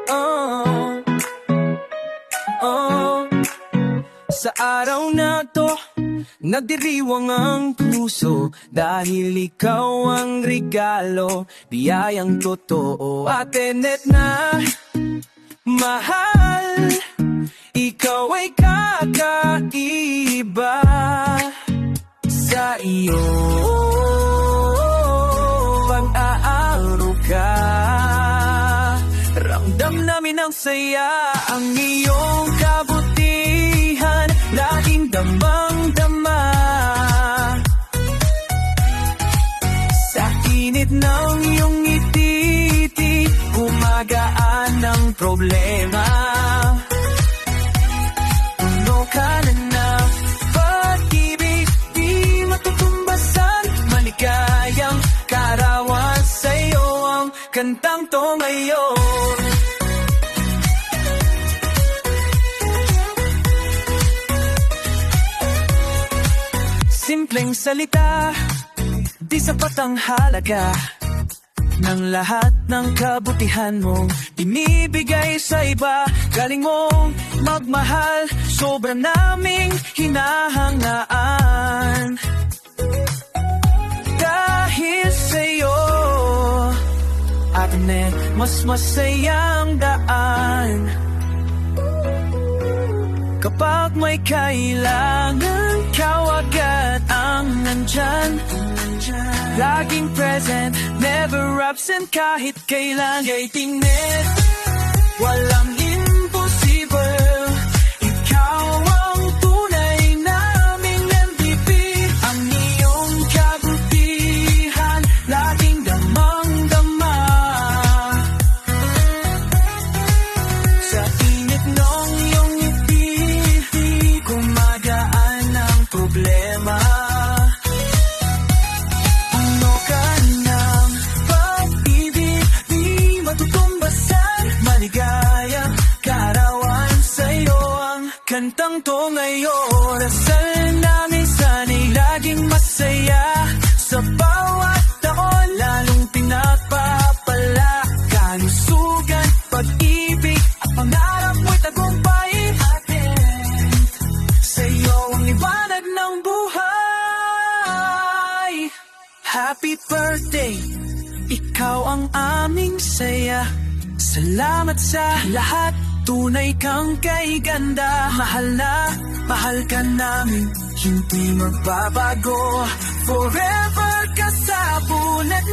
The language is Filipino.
Oh, oh. Sa araw na to, nagdiriwang ang puso dahil ikaw ang regalo, biyayang totoo. Atenet na mahal, ikaw ay kakaiba. Sa iyo pag-aaro ka, ramdam namin ang saya, ang iyong kabutihan laging damang-dama. Sa init ng iyong ngiti, gumagaan ang problema. Puno ka na ng pag-ibig, di matutumbasan, maligayang kaarawan. Sa'yo ang kantang to ngayon. Simpleng salita, di sapat ang halaga ng lahat ng kabutihan mong binibigay sa iba. Galing mong magmahal, sobra naming hinahangaan. Dahil sa'yo, Atenet, mas masayang daan. Kapag may kailangan, ikaw agad ang nandyan. Laging present, never absent kahit kailan. Kay Tinet, walang imposible. Ikaw ang tunay naming MVP. Ang iyong kabutihan, laging damang-dama. Sa init ng iyong ngiti, gumagaan ang problema. Puno ka ng pag-ibig, di matutumbasan, maligaya kaarawan. Sa'yo ang kantang to ngayon. Dasal namin sana'y laging masaya. Sa bawat taon, lalong pinagpapala. Kalusugan, pag-ibig, at pangarap mo'y tagumpay. Sa'yo ang liwanag ng buhay. Happy birthday, ikaw ang aming saya. Salamat sa lahat, tunay kang kay ganda. Mahal na mahal ka namin, hindi magbabago. Forever ka sa bulat